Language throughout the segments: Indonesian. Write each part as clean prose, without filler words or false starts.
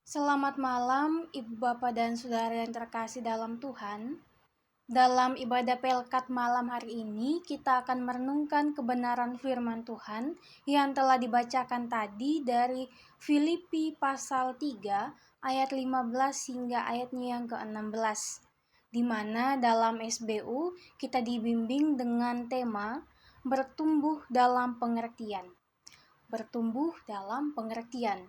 Selamat malam, Ibu Bapak dan Saudara yang terkasih dalam Tuhan. Dalam ibadah Pelkat malam hari ini, kita akan merenungkan kebenaran firman Tuhan yang telah dibacakan tadi dari Filipi pasal 3 ayat 15 hingga ayatnya yang ke-16. Di mana dalam SBU kita dibimbing dengan tema bertumbuh dalam pengertian. Bertumbuh dalam pengertian.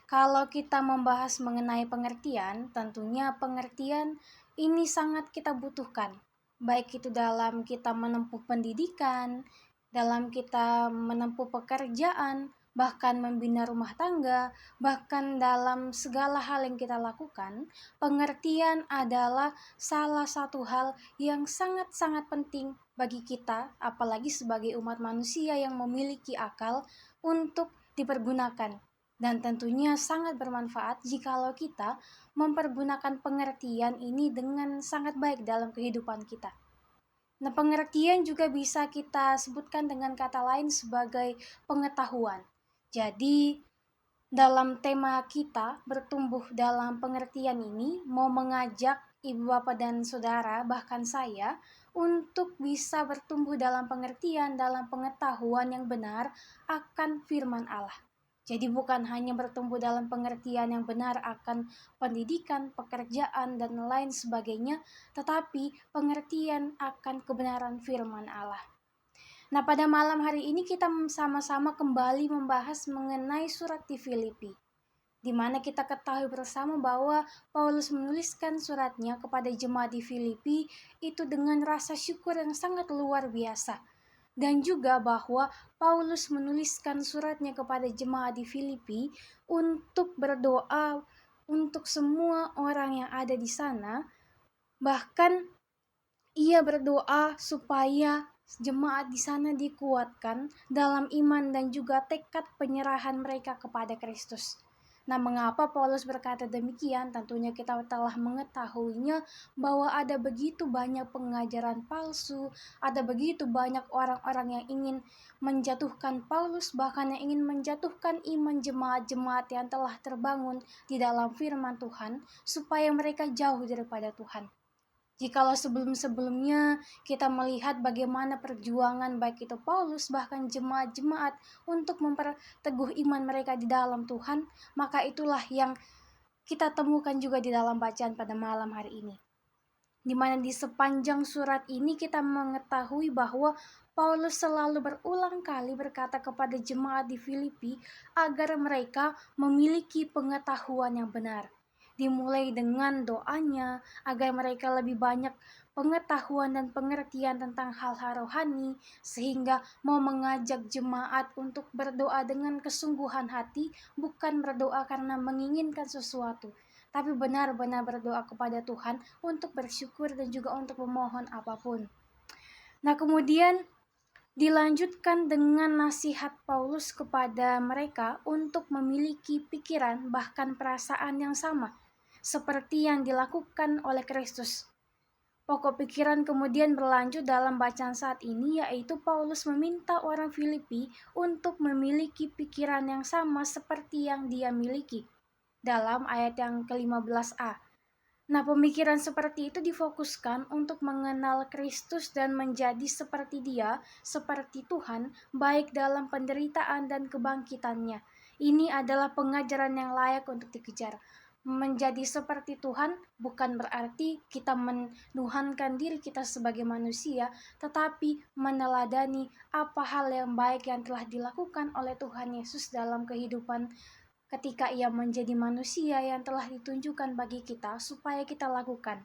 Kalau kita membahas mengenai pengertian, tentunya pengertian ini sangat kita butuhkan. Baik itu dalam kita menempuh pendidikan, dalam kita menempuh pekerjaan, bahkan membina rumah tangga, bahkan dalam segala hal yang kita lakukan, pengertian adalah salah satu hal yang sangat-sangat penting bagi kita, apalagi sebagai umat manusia yang memiliki akal untuk dipergunakan. Dan tentunya sangat bermanfaat jikalau kita mempergunakan pengertian ini dengan sangat baik dalam kehidupan kita. Nah, pengertian juga bisa kita sebutkan dengan kata lain sebagai pengetahuan. Jadi, dalam tema kita bertumbuh dalam pengertian ini mau mengajak Ibu Bapak dan Saudara, bahkan saya, untuk bisa bertumbuh dalam pengertian, dalam pengetahuan yang benar akan firman Allah. Jadi bukan hanya bertumbuh dalam pengertian yang benar akan pendidikan, pekerjaan, dan lain sebagainya, tetapi pengertian akan kebenaran firman Allah. Nah, pada malam hari ini kita sama-sama kembali membahas mengenai surat di Filipi, di mana kita ketahui bersama bahwa Paulus menuliskan suratnya kepada jemaat di Filipi itu dengan rasa syukur yang sangat luar biasa. Dan juga bahwa Paulus menuliskan suratnya kepada jemaat di Filipi untuk berdoa untuk semua orang yang ada di sana. Bahkan ia berdoa supaya jemaat di sana dikuatkan dalam iman dan juga tekad penyerahan mereka kepada Kristus. Nah, mengapa Paulus berkata demikian? Tentunya kita telah mengetahuinya bahwa ada begitu banyak pengajaran palsu, ada begitu banyak orang-orang yang ingin menjatuhkan Paulus, bahkan yang ingin menjatuhkan iman jemaat-jemaat yang telah terbangun di dalam firman Tuhan, supaya mereka jauh daripada Tuhan. Jikalau sebelum-sebelumnya kita melihat bagaimana perjuangan baik itu Paulus bahkan jemaat-jemaat untuk memperteguh iman mereka di dalam Tuhan, maka itulah yang kita temukan juga di dalam bacaan pada malam hari ini. Di mana di sepanjang surat ini kita mengetahui bahwa Paulus selalu berulang kali berkata kepada jemaat di Filipi agar mereka memiliki pengetahuan yang benar. Dimulai dengan doanya agar mereka lebih banyak pengetahuan dan pengertian tentang hal-hal rohani, sehingga mau mengajak jemaat untuk berdoa dengan kesungguhan hati, bukan berdoa karena menginginkan sesuatu, tapi benar-benar berdoa kepada Tuhan untuk bersyukur dan juga untuk memohon apapun. Nah, kemudian dilanjutkan dengan nasihat Paulus kepada mereka untuk memiliki pikiran bahkan perasaan yang sama seperti yang dilakukan oleh Kristus. Pokok pikiran kemudian berlanjut dalam bacaan saat ini, yaitu Paulus meminta orang Filipi untuk memiliki pikiran yang sama seperti yang dia miliki dalam ayat yang ke-15a. Nah, pemikiran seperti itu difokuskan untuk mengenal Kristus dan menjadi seperti Dia, seperti Tuhan, baik dalam penderitaan dan kebangkitannya. Ini adalah pengajaran yang layak untuk dikejar. Menjadi seperti Tuhan bukan berarti kita menuhankan diri kita sebagai manusia, tetapi meneladani apa hal yang baik yang telah dilakukan oleh Tuhan Yesus dalam kehidupan ketika ia menjadi manusia yang telah ditunjukkan bagi kita supaya kita lakukan.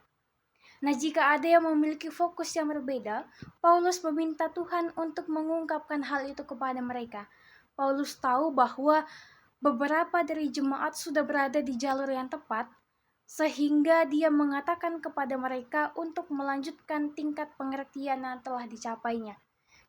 Nah, jika ada yang memiliki fokus yang berbeda, Paulus meminta Tuhan untuk mengungkapkan hal itu kepada mereka. Paulus tahu bahwa beberapa dari jemaat sudah berada di jalur yang tepat, sehingga dia mengatakan kepada mereka untuk melanjutkan tingkat pengertian yang telah dicapainya.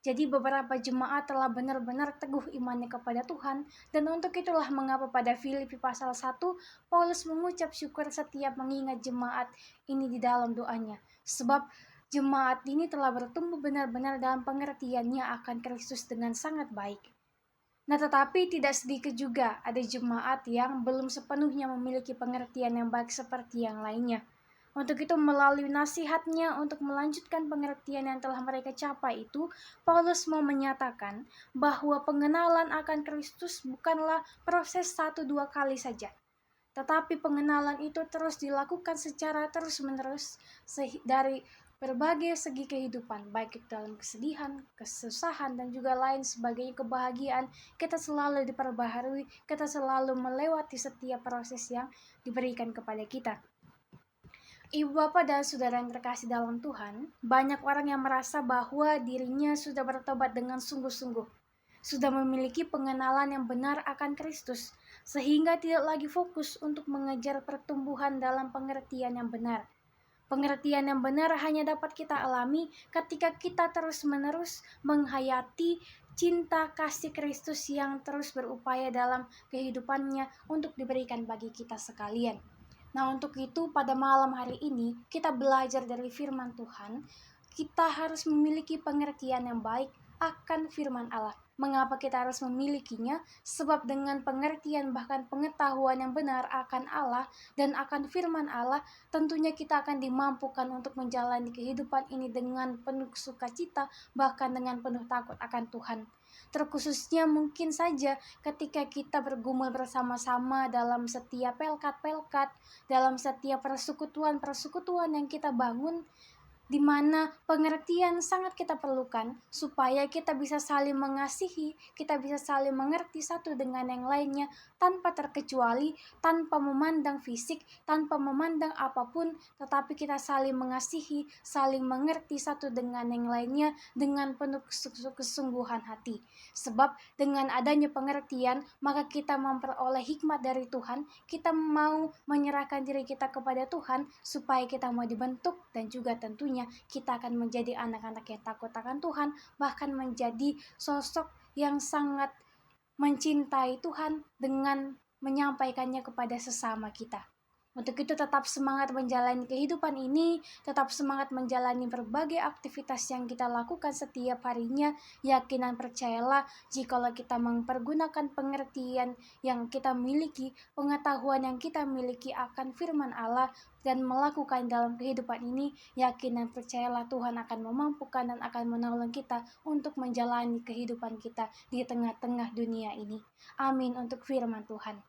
Jadi beberapa jemaat telah benar-benar teguh imannya kepada Tuhan, dan untuk itulah mengapa pada Filipi pasal 1 Paulus mengucap syukur setiap mengingat jemaat ini di dalam doanya, sebab jemaat ini telah bertumbuh benar-benar dalam pengertiannya akan Kristus dengan sangat baik. Nah, tetapi tidak sedikit juga ada jemaat yang belum sepenuhnya memiliki pengertian yang baik seperti yang lainnya. Untuk itu, melalui nasihatnya untuk melanjutkan pengertian yang telah mereka capai itu, Paulus mau menyatakan bahwa pengenalan akan Kristus bukanlah proses 1-2 kali saja, tetapi pengenalan itu terus dilakukan secara terus-menerus dari berbagai segi kehidupan, baik itu dalam kesedihan, kesusahan, dan juga lain sebagainya, kebahagiaan. Kita selalu diperbaharui, kita selalu melewati setiap proses yang diberikan kepada kita. Ibu bapak dan saudara yang terkasih dalam Tuhan, banyak orang yang merasa bahwa dirinya sudah bertobat dengan sungguh-sungguh, sudah memiliki pengenalan yang benar akan Kristus, sehingga tidak lagi fokus untuk mengejar pertumbuhan dalam pengertian yang benar. Pengertian yang benar hanya dapat kita alami ketika kita terus-menerus menghayati cinta kasih Kristus yang terus berupaya dalam kehidupannya untuk diberikan bagi kita sekalian. Nah, untuk itu pada malam hari ini kita belajar dari firman Tuhan. Kita harus memiliki pengertian yang baik akan firman Allah. Mengapa kita harus memilikinya? Sebab dengan pengertian bahkan pengetahuan yang benar akan Allah dan akan firman Allah, tentunya kita akan dimampukan untuk menjalani kehidupan ini dengan penuh sukacita, bahkan dengan penuh takut akan Tuhan. Terkhususnya mungkin saja ketika kita bergumul bersama-sama dalam setiap pelkat-pelkat, dalam setiap persekutuan-persekutuan yang kita bangun, di mana pengertian sangat kita perlukan supaya kita bisa saling mengasihi, kita bisa saling mengerti satu dengan yang lainnya tanpa terkecuali, tanpa memandang fisik, tanpa memandang apapun, tetapi kita saling mengasihi, saling mengerti satu dengan yang lainnya dengan penuh kesungguhan hati. Sebab dengan adanya pengertian, maka kita memperoleh hikmat dari Tuhan, kita mau menyerahkan diri kita kepada Tuhan supaya kita mau dibentuk, dan juga tentunya kita akan menjadi anak-anak yang takut akan Tuhan, bahkan menjadi sosok yang sangat mencintai Tuhan dengan menyampaikannya kepada sesama kita. Untuk itu tetap semangat menjalani kehidupan ini, tetap semangat menjalani berbagai aktivitas yang kita lakukan setiap harinya. Yakin dan percayalah, jikalau kita mempergunakan pengertian yang kita miliki, pengetahuan yang kita miliki akan firman Allah, dan melakukan dalam kehidupan ini, yakin dan percayalah Tuhan akan memampukan dan akan menolong kita untuk menjalani kehidupan kita di tengah-tengah dunia ini. Amin untuk firman Tuhan.